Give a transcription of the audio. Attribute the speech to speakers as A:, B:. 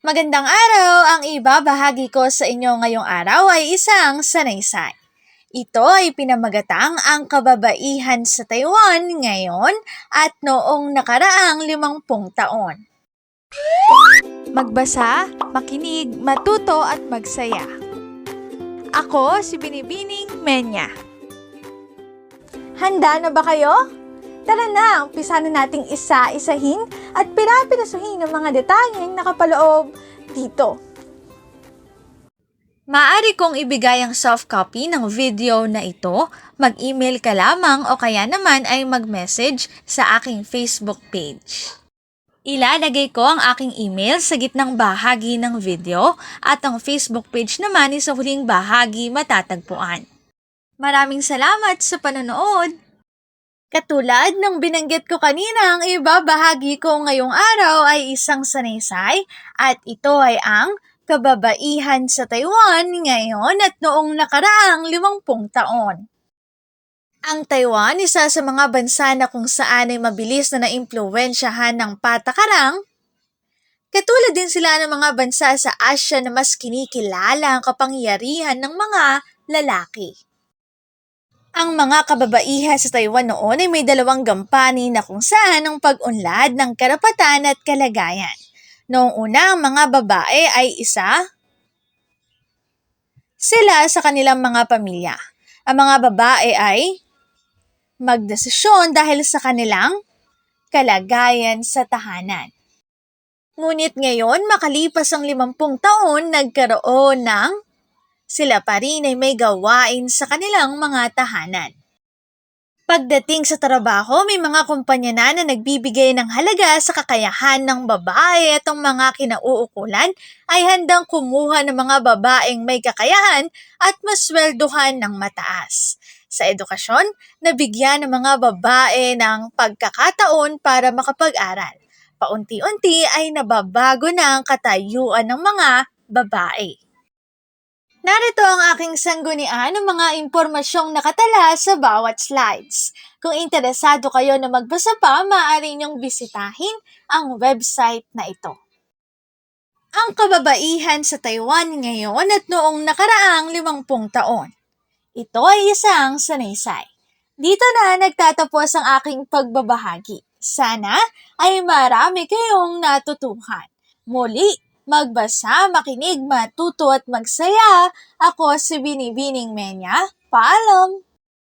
A: Magandang araw! Ang ibabahagi ko sa inyo ngayong araw ay isang sanaysay. Ito ay pinamagatang ang kababaihan sa Taiwan ngayon at noong nakaraang 50 taon. Magbasa, makinig, matuto at magsaya. Ako si Binibining Menya. Handa na ba kayo? Tara na, umpisa na nating isa-isahin at pirapirasuhin ang mga detalyeng nakapaloob dito. Maaari kong ibigay ang soft copy ng video na ito, mag-email ka lamang o kaya naman ay mag-message sa aking Facebook page. Ilalagay ko ang aking email sa gitnang bahagi ng video at ang Facebook page naman ay sa huling bahagi matatagpuan. Maraming salamat sa panonood! Katulad ng binanggit ko kanina, ang ibabahagi ko ngayong araw ay isang sanaysay at ito ay ang kababaihan sa Taiwan ngayon at noong nakaraang 50 taon. Ang Taiwan, isa sa mga bansa na kung saan ay mabilis na naimpluwensyahan ng patakarang. Katulad din sila ng mga bansa sa Asia na mas kinikilala ang kapangyarihan ng mga lalaki. Ang mga kababaihan sa Taiwan noon ay may dalawang gampanin na kung saan ang pag-unlad ng karapatan at kalagayan. Noong una, ang mga babae ay isa sila sa kanilang mga pamilya. Ang mga babae ay magdesisyon dahil sa kanilang kalagayan sa tahanan. Ngunit ngayon, makalipas ang 50 taon, nagkaroon ng sila pa rin ay may gawain sa kanilang mga tahanan. Pagdating sa trabaho, may mga kumpanya na nagbibigay ng halaga sa kakayahan ng babae at ang mga kinauukulan ay handang kumuha ng mga babaeng may kakayahan at masweldohan ng mataas. Sa edukasyon, nabigyan ng mga babae ng pagkakataon para makapag-aral. Paunti-unti ay nababago na ang katayuan ng mga babae. Narito ang aking sanggunian ng mga impormasyong nakatala sa bawat slides. Kung interesado kayo na magbasa pa, maaari niyong bisitahin ang website na ito. Ang kababaihan sa Taiwan ngayon at noong nakaraang 50 taon. Ito ay isang sanaysay. Dito na nagtatapos ang aking pagbabahagi. Sana ay marami kayong natutuhan. Muli, magbasa, makinig, matuto at magsaya. Ako si Binibining Menya. Paalam!